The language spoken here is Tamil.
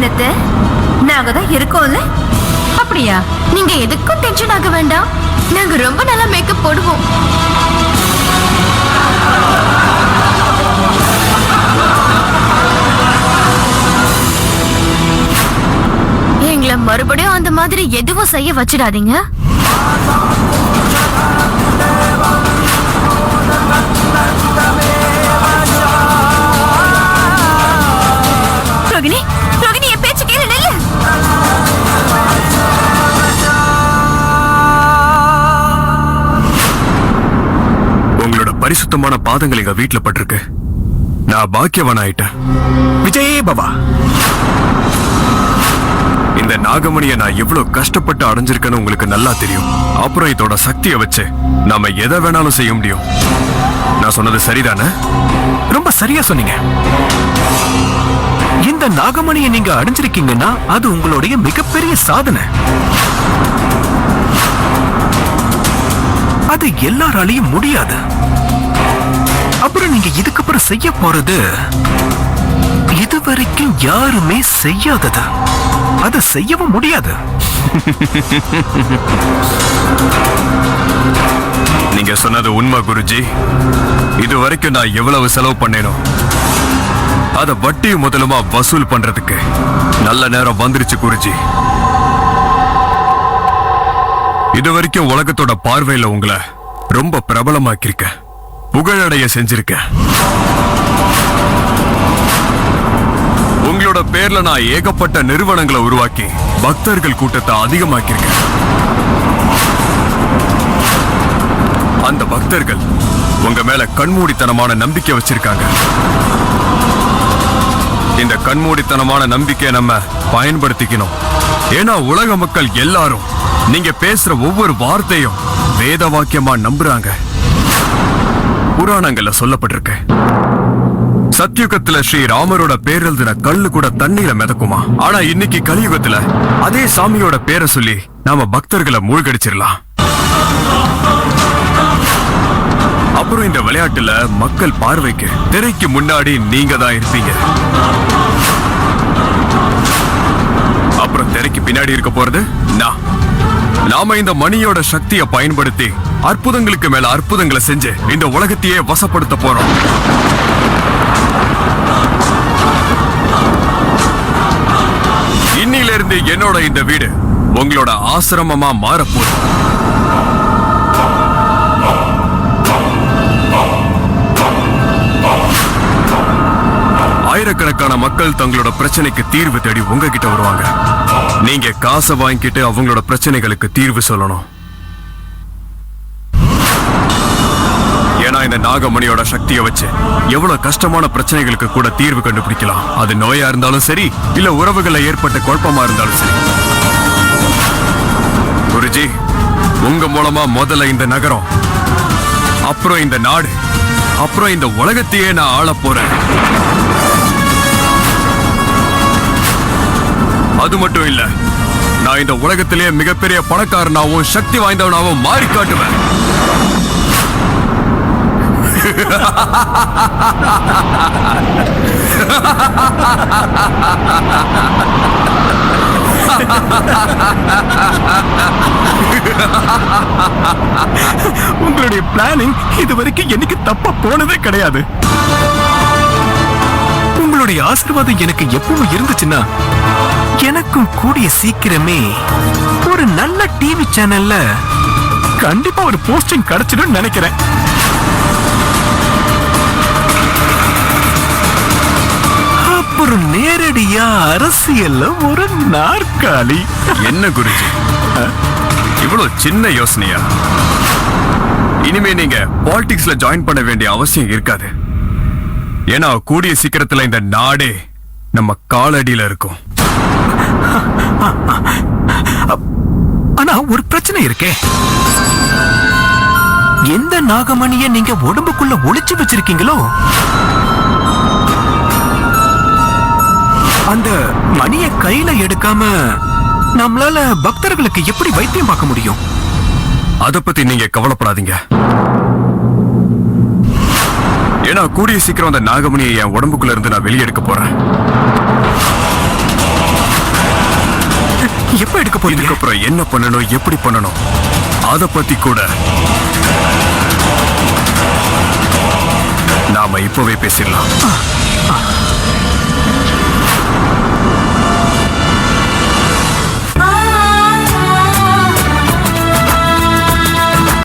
என்னத்த நாங்க தான் இருக்கோம்ல. அப்படியா? நீங்க எதுக்கும் டென்ஷன் ஆக வேண்டாம். நாங்க ரொம்ப நல்லா மேக்கப் போடுவோம். எங்களை மறுபடியும் அந்த மாதிரி எதுவும் செய்ய வச்சிடாதீங்க. ரோகிணி, ரோகிணி, என் பேச்சு கேளு, நில்லு. உங்களோட பரிசுத்தமான பாதங்கள் எங்க வீட்டுல பட்டிருக்கு. நான் பாக்கியவான் ஆயிட்டேன். விஜய் பாபா, இந்த நாகமணியை நான் எவ்வளவு கஷ்டப்பட்டு அடைஞ்சிருக்கேன்னு உங்களுக்கு நல்லா தெரியும். அப்புறம் இதோட சக்தியை வச்சு நாம எதை வேணாலும் செய்ய முடியும். நான் சொன்னது சரிதானே? ரொம்ப சரியா சொன்னீங்க. இந்த நாகமணியை நீங்க அடைஞ்சிருக்கீங்கன்னா அது உங்களுடைய மிகப்பெரிய சாதனை. அது எல்லாராலையும் முடியாது. அப்புறம் நீங்க இதுக்கப்புறம் செய்ய போறது இதுவரைக்கும் யாருமே செய்யாதது. அதை செய்யவும் முடியாது. நீங்க சொன்னது உண்மை குருஜி. இதுவரைக்கும் நான் எவ்வளவு செலவு பண்ணேனோ அத வட்டி முதலுமா வசூல் பண்றதுக்கு நல்ல நேரம் வந்துருச்சு குருஜி. இதுவரைக்கும் உலகத்தோட பார்வையில உங்களை ரொம்ப பிரபலமாக்கிருக்க, புகழடைய செஞ்சிருக்க. உங்களோட பேர்ல நான் ஏகப்பட்ட நிறுவனங்களை உருவாக்கி பக்தர்கள் கூட்டத்தை அதிகமாக்கிருக்கேன். அந்த பக்தர்கள் உங்க மேல கண்மூடித்தனமான நம்பிக்கை வச்சிருக்காங்க. இந்த கண்மூடித்தனமான நம்பிக்கையை நம்ம பயன்படுத்திக்கணும். ஏன்னா உலக மக்கள் எல்லாரும் நீங்க பேசுற ஒவ்வொரு வார்த்தையும் வேத வாக்கியமா நம்புறாங்க. புராணங்கள்ல சொல்லப்பட்டிருக்கு, சத்யுகத்துல ஸ்ரீராமரோட பேர் எழுதின கல்லு கூட தண்ணீர மிதக்குமா. ஆனா இன்னைக்கு கலியுகத்துல அதே சாமியோட பேரை சொல்லி நாம பக்தர்களை மூழ்கடிச்சிடலாம். அப்புறம் இந்த விளையாட்டுல மக்கள் பார்வைக்கு திரைக்கு முன்னாடி நீங்க தான் இருப்பீங்க. அப்புறம் திரைக்கு பின்னாடி இருக்க போறது நாம இந்த மணியோட சக்தியை பயன்படுத்தி அற்புதங்களுக்கு மேல அற்புதங்களை செஞ்சு இந்த உலகத்தையே வசப்படுத்த போறோம். இன்னில இருந்து என்னோட இந்த வீடு உங்களோட ஆசிரமமா மாறப்போகுது. ஆயிரக்கணக்கான மக்கள் தங்களோட பிரச்சனைக்கு தீர்வு தேடி உங்ககிட்ட வருவாங்க. நீங்க காசை வாங்கிட்டு அவங்களோட பிரச்சனைகளுக்கு தீர்வு சொல்லணும். ஏன்னா இந்த நாகமணியோட சக்தியை வச்சு எவ்வளவு கஷ்டமான பிரச்சனைகளுக்கு கூட தீர்வு கண்டுபிடிக்கலாம். அது நோயா இருந்தாலும் சரி, இல்ல உறவுகளை ஏற்பட்ட குழப்பமா இருந்தாலும் சரி. குருஜி, உங்க மூலமா முதல்ல இந்த நகரம், அப்புறம் இந்த நாடு, அப்புறம் இந்த உலகத்தையே நான் ஆள போறேன். அது மட்டும் இல்ல, நான் இந்த உலகத்திலேயே மிகப்பெரிய பணக்காரனாவும் சக்தி வாய்ந்தவனாவும் மாறி காட்டுவேன். உங்களுடைய பிளானிங் இதுவரைக்கும் எனக்கு தப்பா போனதே கிடையாது. உங்களுடைய ஆசீர்வாதம் எனக்கு எப்பவும் இருந்துச்சுன்னா எனக்கும் கூடிய சீக்கிரமே ஒரு நல்ல டிவி சேனல்ல கண்டிப்பா ஒரு போஸ்டிங் கிடைச்சிடும் நினைக்கிறேன். அப்புறம் நேரடியா அரசியல்ல ஒரு நாற்காலி. என்ன குருஜி, இவ்வளவு சின்ன யோசனையா? இனிமே நீங்க பாலிடிக்ஸ்ல ஜாயின் பண்ண வேண்டிய அவசியம் இருக்காது. ஏன்னா கூடிய சீக்கிரத்துல இந்த நாடே நம்ம காலடியில இருக்கும். ஆனா ஒரு பிரச்சனை இருக்கே. எந்த நாகமணிய நீங்க உடம்புக்குள்ள ஒளிச்சு வச்சிருக்கீங்களோ அந்த மணிய கையில எடுக்காம நம்மளால பக்தர்களுக்கு எப்படி வைத்தியம் பார்க்க முடியும்? அத பத்தி நீங்க கவலைப்படாதீங்க. ஏன்னா கூடிய சீக்கிரம் அந்த நாகமணியை என் உடம்புக்குள்ள இருந்து நான் வெளியெடுக்க போறேன். எப்ப எடுக்க போறீங்க? இதுக்கப்புறம் என்ன பண்ணணும், எப்படி பண்ணணும், அத பத்தி கூட நாம இப்பவே பேசிடலாம்.